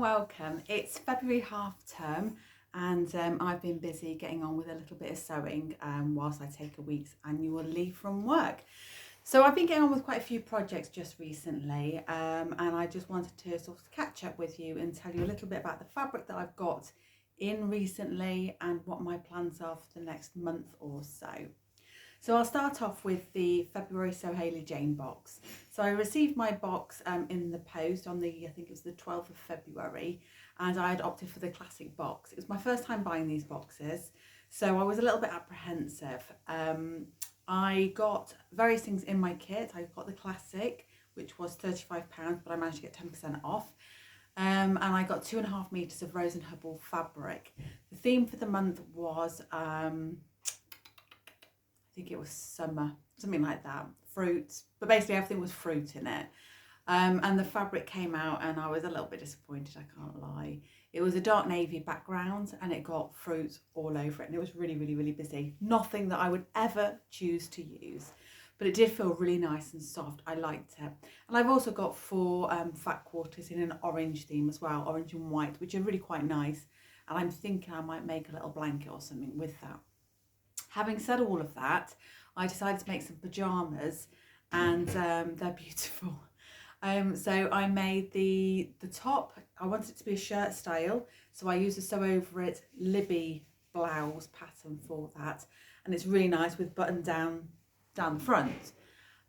welcome. It's February half term and I've been busy getting on with a little bit of sewing whilst I take a week's annual leave from work. So I've been getting on with quite a few projects just recently and I just wanted to sort of catch up with you and tell you a little bit about the fabric that I've got in recently and what my plans are for the next month or so. So I'll start off with the February So Hayley Jane box. So I received my box in the post on I think it was the 12th of February, and I had opted for the classic box. It was my first time buying these boxes, so I was a little bit apprehensive. I got various things in my kit. I got the classic, which was £35, but I managed to get 10% off. And I got 2.5 meters of Rose and Hubble fabric. The theme for the month was I think it was summer, something like that, fruits, but basically everything was fruit in it. And the fabric came out and I was a little bit disappointed, I can't lie. It was a dark navy background and it got fruit all over it and it was really, really, really busy. Nothing that I would ever choose to use, but it did feel really nice and soft. I liked it. And I've also got 4 fat quarters in an orange theme as well, orange and white, which are really quite nice. And I'm thinking I might make a little blanket or something with that. Having said all of that, I decided to make some pajamas and they're beautiful. So I made the top, I wanted it to be a shirt style, so I used a sew over it Libby blouse pattern for that, and it's really nice with button down the front.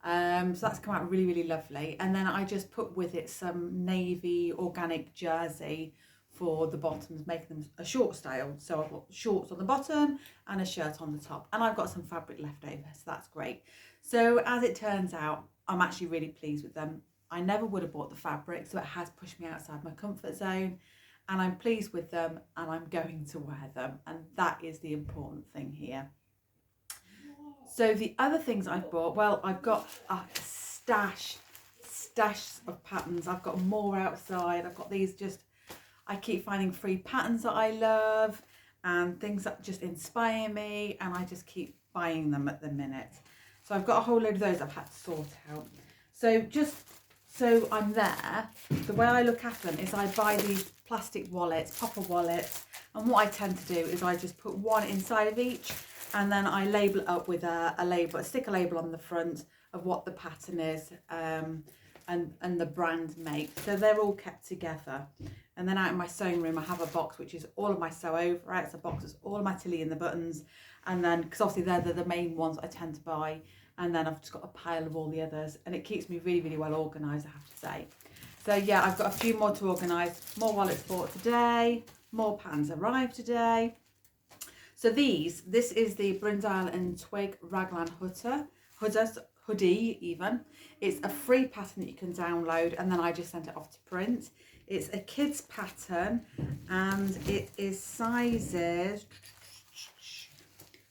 So that's come out really, really lovely. And then I just put with it some navy organic jersey for the bottoms, making them a short style. So I've got shorts on the bottom and a shirt on the top, and I've got some fabric left over, so that's great. So as it turns out, I'm actually really pleased with them. I never would have bought the fabric, so it has pushed me outside my comfort zone, and I'm pleased with them and I'm going to wear them, and that is the important thing here. So the other things I've bought, well, I've got a stash of patterns. I've got more outside. I've got these I keep finding free patterns that I love and things that just inspire me, and I just keep buying them at the minute. So I've got a whole load of those I've had to sort out. So just so I'm there, the way I look at them is I buy these plastic wallets, popper wallets, and what I tend to do is I just put one inside of each, and then I label it up with a sticker label on the front of what the pattern is and the brand make. So they're all kept together. And then out in my sewing room, I have a box which is all of my sew over. Right? It's a box that's all of my tilly and the buttons. And then, because obviously they're the main ones I tend to buy. And then I've just got a pile of all the others. And it keeps me really, really well organised, I have to say. So yeah, I've got a few more to organise. More wallets bought today. More patterns arrived today. So this is the Brindle and Twig Raglan hoodie even. It's a free pattern that you can download, and then I just sent it off to print. It's a kid's pattern and it is sizes,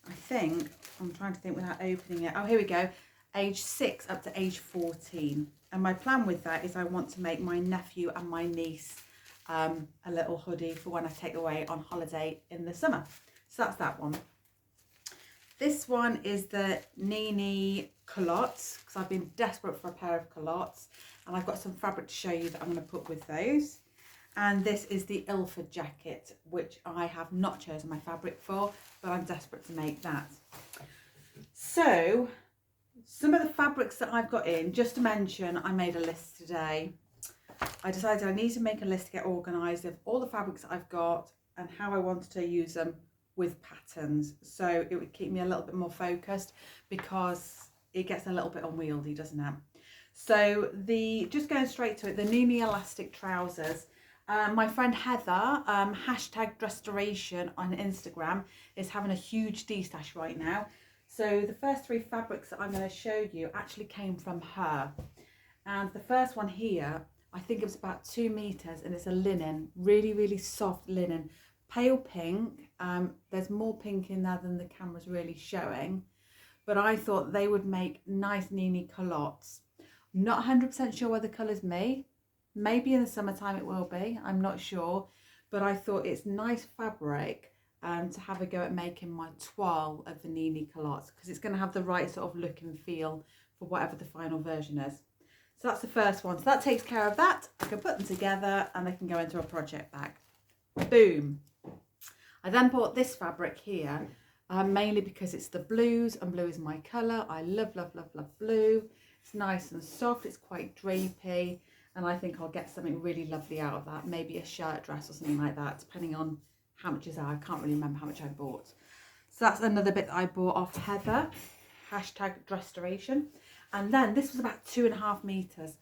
I think, I'm trying to think without opening it. Oh, here we go. Age 6 up to age 14. And my plan with that is I want to make my nephew and my niece a little hoodie for when I take away on holiday in the summer. So that's that one. This one is the Nene Culottes, because I've been desperate for a pair of culottes, and I've got some fabric to show you that I'm going to put with those. And this is the Ilford jacket, which I have not chosen my fabric for, but I'm desperate to make that. So some of the fabrics that I've got in, just to mention, I made a list today. I decided I need to make a list to get organised of all the fabrics that I've got and how I wanted to use them with patterns, so it would keep me a little bit more focused, because it gets a little bit unwieldy, doesn't it? So just going straight to it, the Nene elastic trousers. My friend Heather, hashtag Restoration on Instagram, is having a huge destash right now. So the first 3 fabrics that I'm going to show you actually came from her. And the first one here, I think it was about 2 meters, and it's a linen, really, really soft linen, pale pink. There's more pink in there than the camera's really showing, but I thought they would make nice Nene culottes. Not 100% sure whether the colour's me. Maybe in the summertime it will be, I'm not sure, but I thought it's nice fabric to have a go at making my toile of the Nene culottes, because it's going to have the right sort of look and feel for whatever the final version is. So that's the first one. So that takes care of that. I can put them together and they can go into a project bag. Boom. I then bought this fabric here, mainly because it's the blues, and blue is my colour. I love, love, love, love blue. It's nice and soft. It's quite drapey. And I think I'll get something really lovely out of that. Maybe a shirt dress or something like that, depending on how much is there. I can't really remember how much I bought. So that's another bit that I bought off Heather, #Restoration. And then this was about 2.5 meters.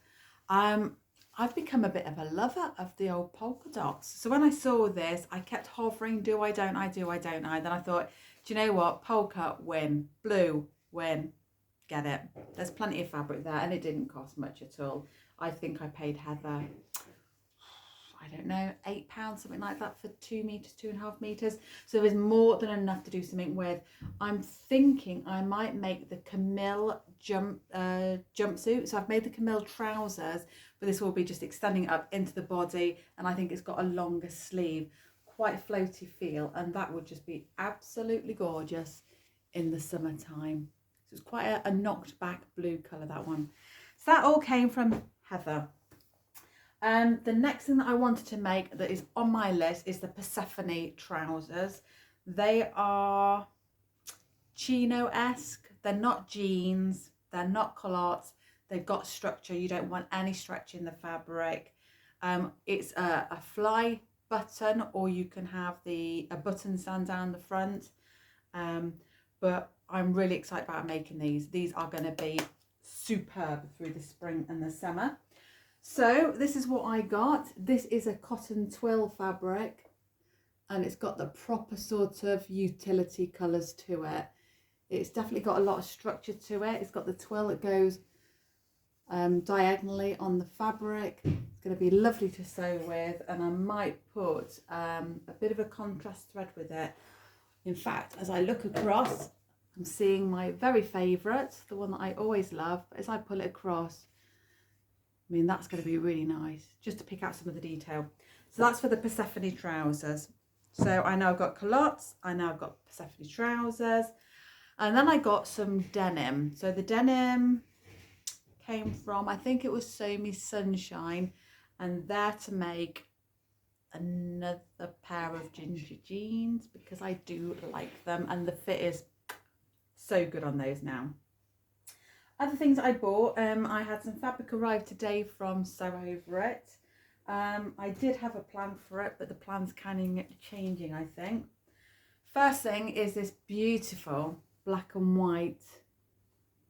I've become a bit of a lover of the old polka dots. So when I saw this, I kept hovering, do I, don't I, do I, don't I? Then I thought, do you know what? Polka, win. Blue, win. Get it. There's plenty of fabric there, and it didn't cost much at all. I think I paid Heather, I don't know, £8, something like that for 2 meters, 2.5 meters. So there's more than enough to do something with. I'm thinking I might make the Camille jumpsuit. So I've made the Camille trousers, but this will be just extending up into the body. And I think it's got a longer sleeve, quite a floaty feel. And that would just be absolutely gorgeous in the summertime. So it's quite a knocked back blue colour, that one. So that all came from Heather. The next thing that I wanted to make that is on my list is the Persephone trousers. They are chino-esque. They're not jeans. They're not culottes. They've got structure. You don't want any stretch in the fabric. It's a fly button, or you can have a button stand down the front. But I'm really excited about making these. These are going to be superb through the spring and the summer. So this is what I got. This is a cotton twill fabric, and it's got the proper sort of utility colours to it. It's definitely got a lot of structure to it. It's got the twill that goes diagonally on the fabric. It's going to be lovely to sew with, and I might put a bit of a contrast thread with it. In fact, as I look across, I'm seeing my very favourite, the one that I always love. But as I pull it across, I mean, that's going to be really nice, just to pick out some of the detail. So that's for the Persephone trousers. So I know I've got culottes, I know I've got Persephone trousers, and then I got some denim. So the denim came from, I think it was Sew Me Sunshine, and they're to make another pair of ginger jeans because I do like them, and the fit is so good on those now. Other things I bought, I had some fabric arrive today from Sew Over It. I did have a plan for it, but the plan's kind of changing, I think. First thing is this beautiful black and white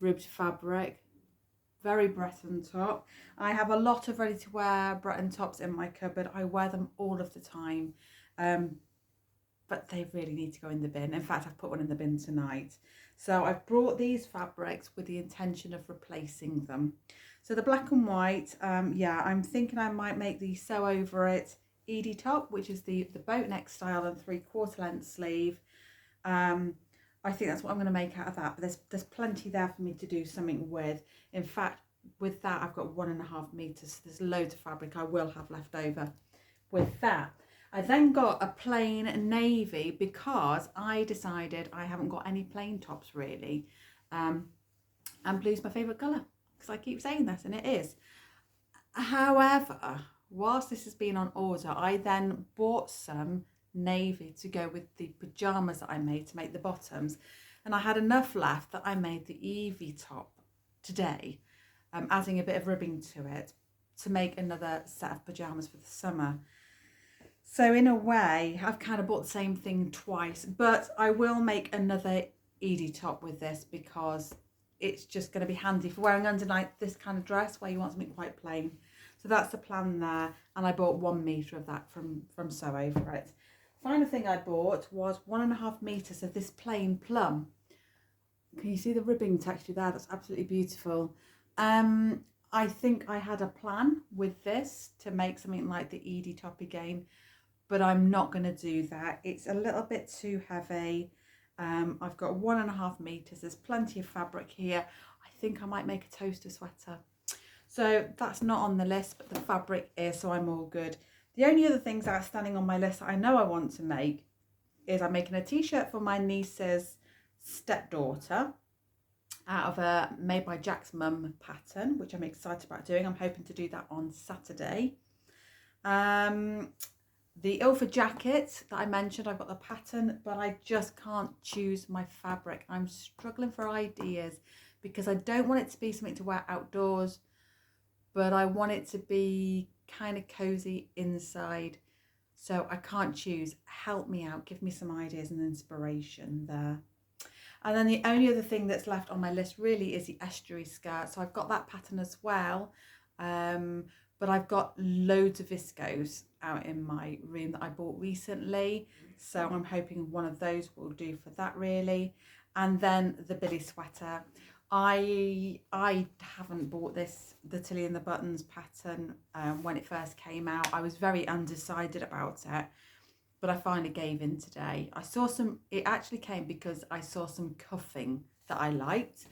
ribbed fabric, very Breton top. I have a lot of ready to wear Breton tops in my cupboard. I wear them all of the time, but they really need to go in the bin. In fact, I've put one in the bin tonight. So I've brought these fabrics with the intention of replacing them. So the black and white, yeah, I'm thinking I might make the Sew Over It Edie top, which is the boat neck style and 3/4 length sleeve. I think that's what I'm going to make out of that. But there's plenty there for me to do something with. In fact, with that, I've got 1.5 meters. So there's loads of fabric I will have left over with that. I then got a plain navy because I decided I haven't got any plain tops really. And blue's my favourite colour because I keep saying this, and it is. However, whilst this has been on order, I then bought some navy to go with the pajamas that I made to make the bottoms. And I had enough left that I made the Evie top today, adding a bit of ribbing to it to make another set of pajamas for the summer. So in a way, I've kind of bought the same thing twice, but I will make another Edie top with this because it's just going to be handy for wearing underneath this kind of dress where you want something quite plain. So that's the plan there. And I bought 1 meter of that from Sew Over It. Final thing I bought was 1.5 meters of this plain plum. Can you see the ribbing texture there? That's absolutely beautiful. I think I had a plan with this to make something like the Edie top again, but I'm not going to do that. It's a little bit too heavy. I've got 1.5 meters. There's plenty of fabric here. I think I might make a toaster sweater. So that's not on the list, but the fabric is, so I'm all good. The only other things outstanding on my list that I know I want to make is I'm making a t-shirt for my niece's stepdaughter. out of a Made by Jack's Mum pattern, which I'm excited about doing. I'm hoping to do that on Saturday. The Ilford jacket that I mentioned, I've got the pattern, but I just can't choose my fabric. I'm struggling for ideas because I don't want it to be something to wear outdoors, but I want it to be kind of cozy inside. So I can't choose. Help me out. Give me some ideas and inspiration there. And then the only other thing that's left on my list really is the Estuary Skirt. So I've got that pattern as well. But I've got loads of viscose out in my room that I bought recently. So I'm hoping one of those will do for that really. And then the Billy sweater. I haven't bought the Tilly and the Buttons pattern when it first came out. I was very undecided about it, but I finally gave in today. I saw some, it actually came because I saw some cuffing that I liked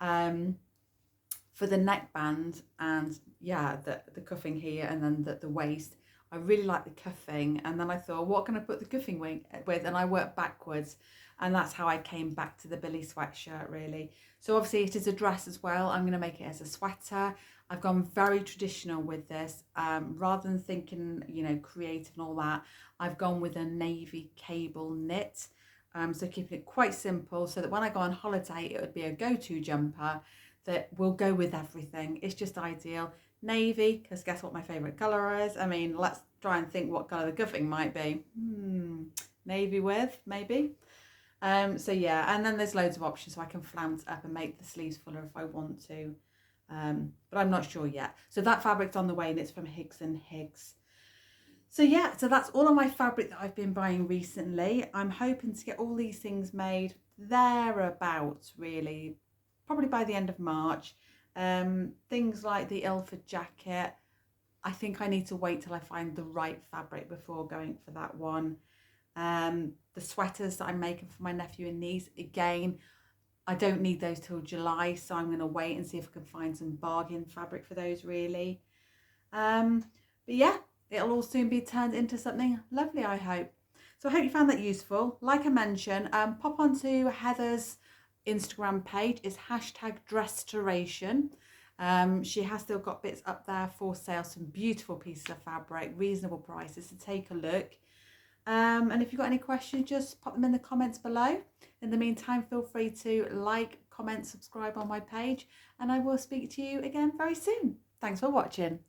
for the neckband, and yeah, the cuffing here, and then the waist. I really like the cuffing, and then I thought, what can I put the cuffing with? And I worked backwards, and that's how I came back to the Billy sweatshirt really. So obviously it is a dress as well. I'm going to make it as a sweater. I've gone very traditional with this. Rather than thinking, you know, creative and all that, I've gone with a navy cable knit. So keeping it quite simple so that when I go on holiday, it would be a go-to jumper that will go with everything. It's just ideal. Navy, because guess what my favourite colour is? I mean, let's try and think what colour the cuffing might be. Navy with, maybe. So yeah, and then there's loads of options, so I can flounce up and make the sleeves fuller if I want to. But I'm not sure yet. So that fabric's on the way, and it's from Higgs and Higgs. So yeah, so that's all of my fabric that I've been buying recently. I'm hoping to get all these things made thereabouts really, probably by the end of March. Things like the Ilford jacket, I think I need to wait till I find the right fabric before going for that one. The sweaters that I'm making for my nephew and niece, again, I don't need those till July, so I'm going to wait and see if I can find some bargain fabric for those really. But yeah, it'll all soon be turned into something lovely, I hope. So I hope you found that useful. Like I mentioned, pop onto Heather's Instagram page. It's #Dresstoration. She has still got bits up there for sale, some beautiful pieces of fabric, reasonable prices, so take a look. And if you've got any questions, just pop them in the comments below. In the meantime, feel free to like, comment, subscribe on my page, and I will speak to you again very soon. Thanks for watching.